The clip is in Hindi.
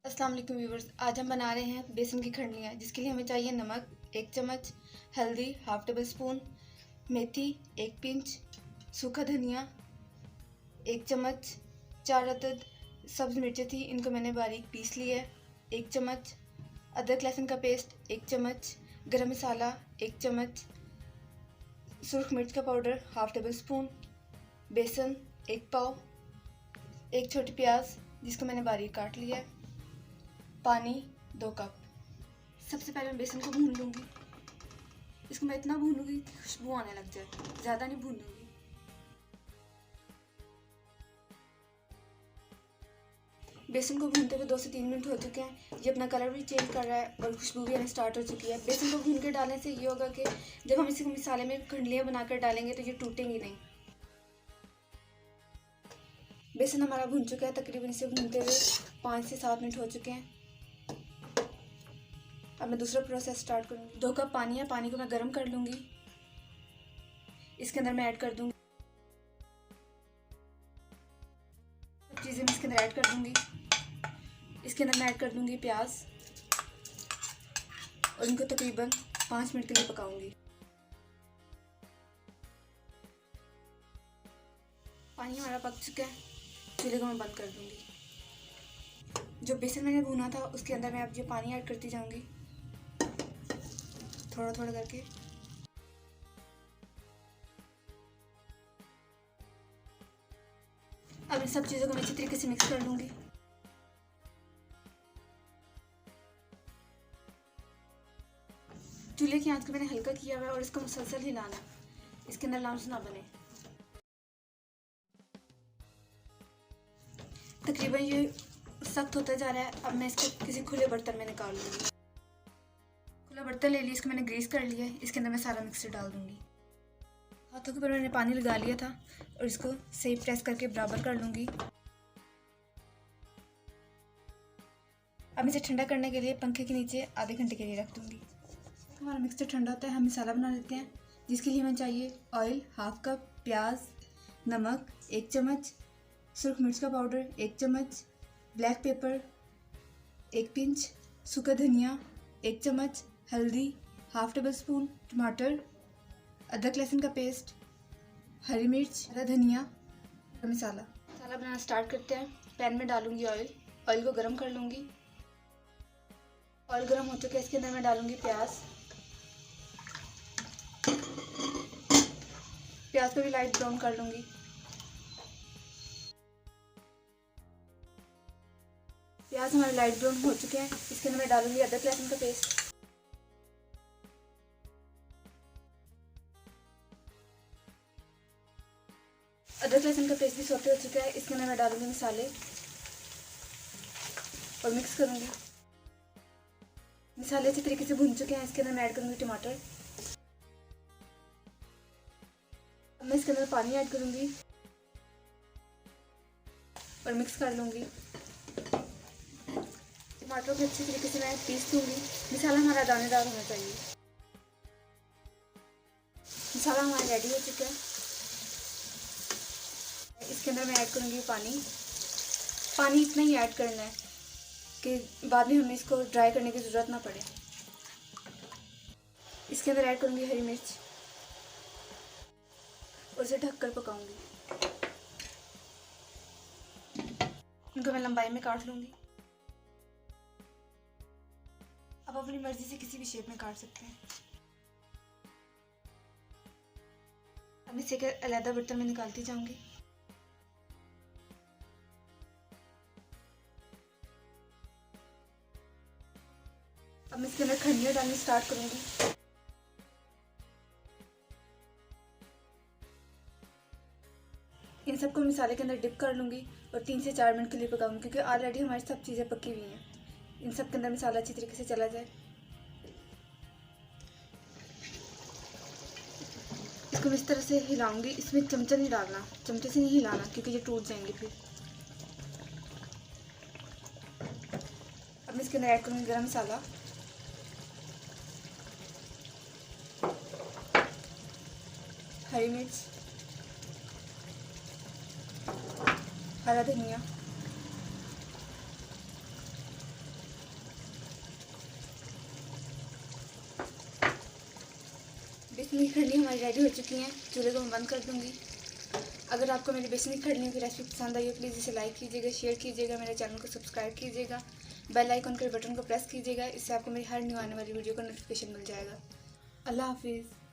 अस्सलाम वालेकुम व्यूवर्स। आज हम बना रहे हैं बेसन की खंडलियाँ, जिसके लिए हमें चाहिए नमक 1 चम्मच, हल्दी हाफ टेबल स्पून, मेथी 1 पिंच, सूखा धनिया 1 चम्मच, 4 अदद सब्ज़ मिर्चें थी, इनको मैंने बारीक पीस लिया है 1 चम्मच, अदरक लहसुन का पेस्ट 1 चम्मच, गरम मसाला 1 चम्मच, सुरख मिर्च का पाउडर हाफ टेबल स्पून, बेसन 1 पाव, 1 छोटी प्याज जिसको मैंने बारीक काट लिया है, पानी 2 कप। सबसे पहले मैं बेसन को भून लूँगी। इसको मैं इतना भूनूंगी कि खुशबू आने लग जाए, ज़्यादा नहीं भूनूंगी। बेसन को भूनते हुए 2 से 3 मिनट हो चुके हैं। ये अपना कलर भी चेंज कर रहा है और खुशबू भी आने स्टार्ट हो चुकी है। बेसन को भून के डालने से ये होगा कि जब हम इसी मसाले में खंडलियाँ बनाकर डालेंगे तो ये टूटेंगी नहीं। बेसन हमारा भून चुका है, तकरीबन इसे भूनते हुए 5 से 7 मिनट हो चुके हैं। अब मैं दूसरा प्रोसेस स्टार्ट करूँगी। 2 कप पानी है, पानी को मैं गर्म कर लूँगी। इसके अंदर मैं ऐड कर दूँगी सब चीज़ें, मैं इसके अंदर ऐड कर दूँगी। इसके अंदर मैं ऐड कर दूँगी प्याज और इनको तकरीबन 5 मिनट के लिए पकाऊँगी। पानी हमारा पक चुका है, चूल्हे को मैं बंद कर दूँगी। जो बेसन मैंने भुना था उसके अंदर मैं अब ये पानी ऐड करती जाऊँगी, थोड़ा थोड़ा करके। अब इन सब चीज़ों को मैं अच्छी तरीके से मिक्स कर लूँगी। चूल्हे की आंच को मैंने हल्का किया हुआ है और इसको मुसलसल हिलाना, इसके अंदर लम्स ना बने। तकरीबन ये सख्त होता जा रहा है। अब मैं इसको किसी खुले बर्तन में निकाल लूँगी। खुला बर्तन ले लिया, इसको मैंने ग्रीस कर लिया है। इसके अंदर मैं सारा मिक्सर डाल दूँगी। हाथों के ऊपर मैंने पानी लगा लिया था और इसको सही प्रेस करके बराबर कर लूँगी। अब इसे ठंडा करने के लिए पंखे के नीचे आधे घंटे के लिए रख दूँगी। हमारा मिक्सचर ठंडा होता है, हम मसाला बना लेते हैं, जिसके लिए हमें चाहिए ऑयल हाफ कप, प्याज, नमक 1 चम्मच, सुरख मिर्च का पाउडर 1 चम्मच, ब्लैक पेपर 1 पिंच, सूखा धनिया 1 चम्मच, हल्दी हाफ टेबल स्पून, टमाटर, अदरक लहसुन का पेस्ट, हरी मिर्च, हरा धनिया, मसाला बनाना स्टार्ट करते हैं। पैन में डालूंगी ऑयल, ऑयल को गर्म कर लूँगी। ऑयल गर्म हो चुका है, इसके अंदर मैं डालूंगी प्याज। प्याज को भी लाइट ब्राउन कर लूँगी। प्याज हमारे लाइट ब्राउन हो चुके हैं, इसके अंदर मैं डालूंगी अदरक लहसुन का पेस्ट। अदरक लहसुन का पेस्ट भी सौते हो चुका है, इसके अंदर मैं डालूंगी मसाले और मिक्स करूंगी। मसाले अच्छी तरीके से भून चुके हैं, इसके अंदर मैं ऐड करूंगी टमाटर। अब मैं इसके अंदर पानी ऐड करूंगी और मिक्स कर लूंगी। टमाटर को अच्छी तरीके से मैं पीस लूंगी। मसाला हमारा दानेदार होना चाहिए। मसाला हमारा रेडी हो चुका है। इसके अंदर मैं ऐड करूंगी पानी। पानी इतना ही ऐड करना है कि बाद में हमें इसको ड्राई करने की ज़रूरत ना पड़े। इसके अंदर ऐड करूंगी हरी मिर्च और इसे ढककर पकाऊंगी। इनको मैं लंबाई में काट लूंगी। आप अपनी मर्जी से किसी भी शेप में काट सकते हैं। अब इसे अलग बर्तन में निकालती जाऊंगी। अब मैं इसके अंदर खंडलियाँ डालनी स्टार्ट करूंगी। इन सबको मसाले के अंदर डिप कर लूँगी और 3 से 4 मिनट के लिए पकाऊंगी, क्योंकि ऑलरेडी हमारी सब चीज़ें पकी हुई हैं। इन सब के अंदर मसाला अच्छी तरीके से चला जाए। इसको इस तरह से हिलाऊंगी। इसमें चमचा नहीं डालना, चमचे से नहीं हिलाना, क्योंकि ये टूट जाएंगे फिर। अब मैं इसके अंदर ऐड करूँगी गरम मसाला, हरी मिर्च, हरा धनिया, बेसन की खंडनी हमारी रेडी हो चुकी हैं। चूल्हे को मैं बंद कर दूँगी। अगर आपको मेरी बेसन की खंडनी की रेसिपी पसंद आई हो प्लीज़ इसे लाइक कीजिएगा, शेयर कीजिएगा, मेरे चैनल को सब्सक्राइब कीजिएगा, बेल आइकन के बटन को प्रेस कीजिएगा। इससे आपको मेरी हर न्यू आने वाली वीडियो का नोटिफिकेशन मिल जाएगा। अल्लाह हाफिज़।